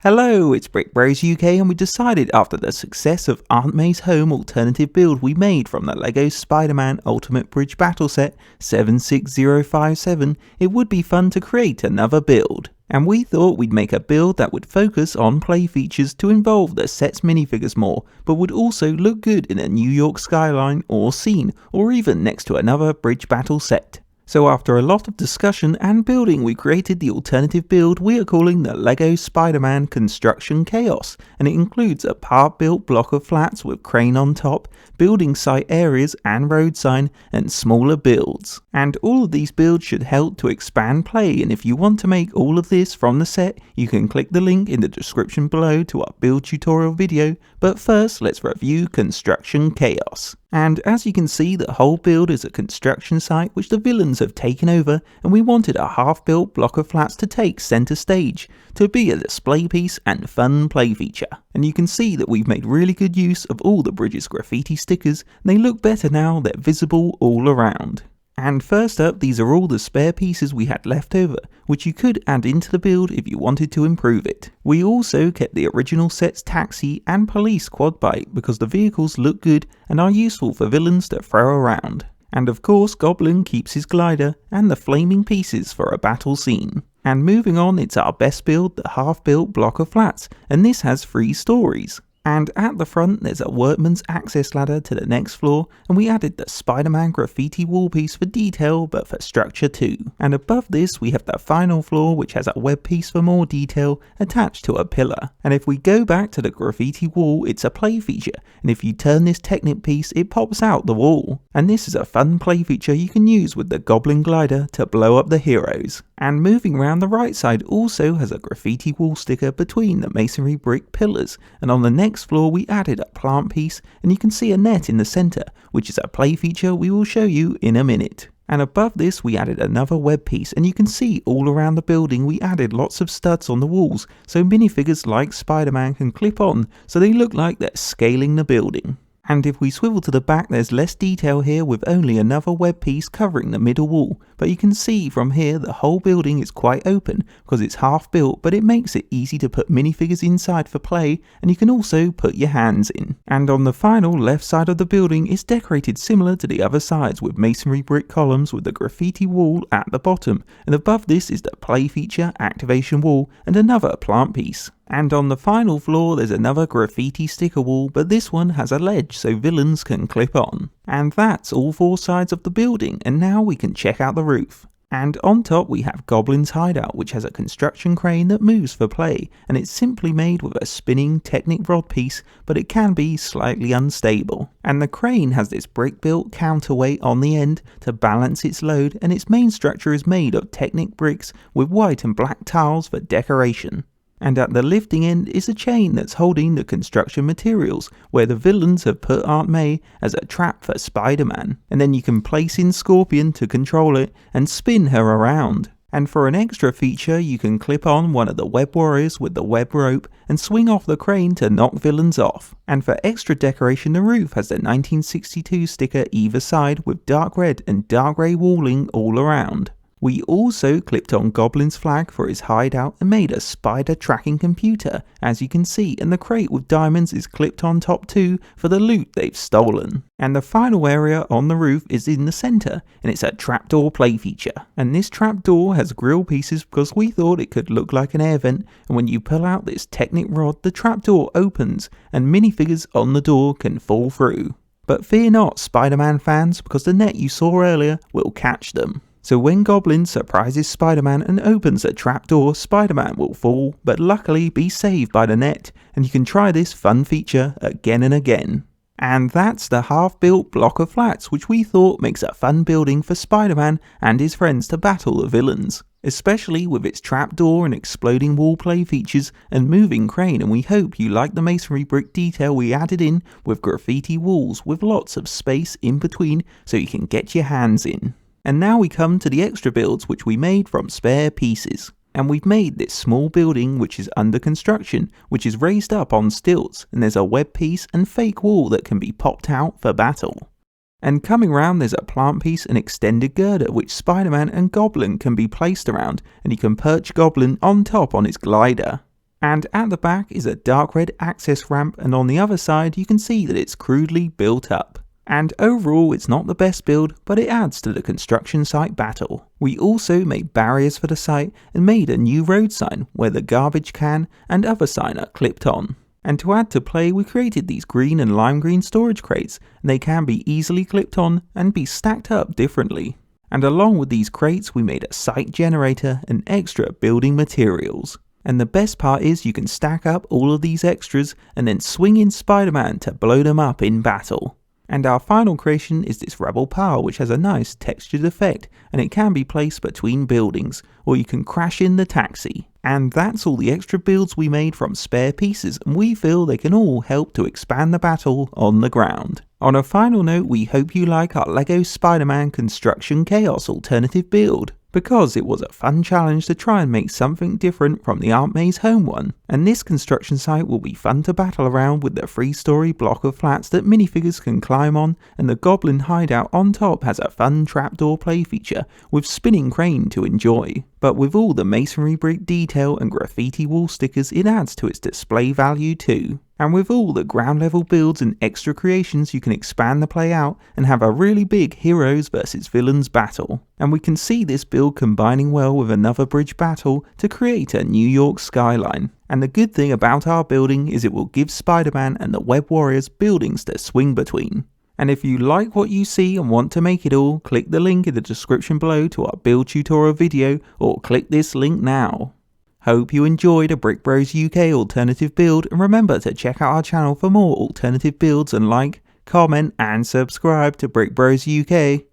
Hello, it's BrickBros UK, and we decided after the success of Aunt May's Home alternative build we made from the LEGO Spider-Man Ultimate Bridge Battle Set 76057, it would be fun to create another build. And we thought we'd make a build that would focus on play features to involve the set's minifigures more, but would also look good in a New York skyline or scene, or even next to another bridge battle set. So after a lot of discussion and building, we created the alternative build we are calling the LEGO Spider-Man Construction Chaos, and it includes a part-built block of flats with crane on top, building site areas and road sign, and smaller builds. And all of these builds should help to expand play, and if you want to make all of this from the set, you can click the link in the description below to our build tutorial video, but first let's review Construction Chaos. And as you can see, the whole build is a construction site which the villains have taken over, and we wanted a half-built block of flats to take centre stage, to be a display piece and fun play feature. And you can see that we've made really good use of all the bridge's graffiti stickers, and they look better now, they're visible all around. And first up, these are all the spare pieces we had left over, which you could add into the build if you wanted to improve it. We also kept the original set's taxi and police quad bike because the vehicles look good and are useful for villains to throw around. And of course, Goblin keeps his glider and the flaming pieces for a battle scene. And moving on, it's our best build, the half-built block of flats, and this has 3 stories. And at the front there's a workman's access ladder to the next floor, and we added the Spider-Man graffiti wall piece for detail but for structure too. And above this we have the final floor which has a web piece for more detail attached to a pillar. And if we go back to the graffiti wall, it's a play feature, and if you turn this Technic piece it pops out the wall. And this is a fun play feature you can use with the Goblin glider to blow up the heroes. And moving around, the right side also has a graffiti wall sticker between the masonry brick pillars, and on the next floor we added a plant piece, and you can see a net in the centre, which is a play feature we will show you in a minute. And above this we added another web piece, and you can see all around the building we added lots of studs on the walls, so minifigures like Spider-Man can clip on, so they look like they're scaling the building. And if we swivel to the back, there's less detail here with only another web piece covering the middle wall, but you can see from here the whole building is quite open because it's half built, but it makes it easy to put minifigures inside for play, and you can also put your hands in. And on the final left side of the building is decorated similar to the other sides with masonry brick columns with the graffiti wall at the bottom, and above this is the play feature activation wall and another plant piece. And on the final floor there's another graffiti sticker wall, but this one has a ledge so villains can clip on. And that's all 4 sides of the building, and now we can check out the roof. And on top we have Goblin's hideout, which has a construction crane that moves for play, and it's simply made with a spinning Technic rod piece, but it can be slightly unstable. And the crane has this brick-built counterweight on the end to balance its load, and its main structure is made of Technic bricks with white and black tiles for decoration. And at the lifting end is a chain that's holding the construction materials, where the villains have put Aunt May as a trap for Spider-Man. And then you can place in Scorpion to control it and spin her around. And for an extra feature, you can clip on one of the web warriors with the web rope and swing off the crane to knock villains off. And for extra decoration, the roof has the 1962 sticker either side with dark red and dark grey walling all around. We also clipped on Goblin's flag for his hideout and made a spider tracking computer, as you can see, and the crate with diamonds is clipped on top too for the loot they've stolen. And the final area on the roof is in the centre, and it's a trapdoor play feature. And this trapdoor has grill pieces because we thought it could look like an air vent, and when you pull out this Technic rod the trapdoor opens and minifigures on the door can fall through. But fear not, Spider-Man fans, because the net you saw earlier will catch them. So when Goblin surprises Spider-Man and opens a trapdoor, Spider-Man will fall, but luckily be saved by the net, and you can try this fun feature again and again. And that's the half-built block of flats, which we thought makes a fun building for Spider-Man and his friends to battle the villains, especially with its trapdoor and exploding wall play features and moving crane, and we hope you like the masonry brick detail we added in with graffiti walls with lots of space in between so you can get your hands in. And now we come to the extra builds which we made from spare pieces. And we've made this small building which is under construction, which is raised up on stilts, and there's a web piece and fake wall that can be popped out for battle. And coming round there's a plant piece and extended girder which Spider-Man and Goblin can be placed around, and you can perch Goblin on top on his glider. And at the back is a dark red access ramp, and on the other side you can see that it's crudely built up. And overall it's not the best build, but it adds to the construction site battle. We also made barriers for the site and made a new road sign where the garbage can and other sign are clipped on. And to add to play, we created these green and lime green storage crates, and they can be easily clipped on and be stacked up differently. And along with these crates we made a site generator and extra building materials. And the best part is you can stack up all of these extras and then swing in Spider-Man to blow them up in battle. And our final creation is this rubble pile, which has a nice textured effect, and it can be placed between buildings, or you can crash in the taxi. And that's all the extra builds we made from spare pieces, and we feel they can all help to expand the battle on the ground. On a final note, we hope you like our LEGO Spider-Man Construction Chaos alternative build, because it was a fun challenge to try and make something different from the Aunt May's home one. And this construction site will be fun to battle around with the 3-story block of flats that minifigures can climb on, and the goblin hideout on top has a fun trapdoor play feature with spinning crane to enjoy. But with all the masonry brick detail and graffiti wall stickers, it adds to its display value too. And with all the ground level builds and extra creations, you can expand the play out and have a really big heroes versus villains battle. And we can see this build combining well with another bridge battle to create a New York skyline. And the good thing about our building is it will give Spider-Man and the Web Warriors buildings to swing between. And if you like what you see and want to make it all, click the link in the description below to our build tutorial video, or click this link now. Hope you enjoyed a BrickBros UK alternative build, and remember to check out our channel for more alternative builds, and like, comment and subscribe to BrickBros UK.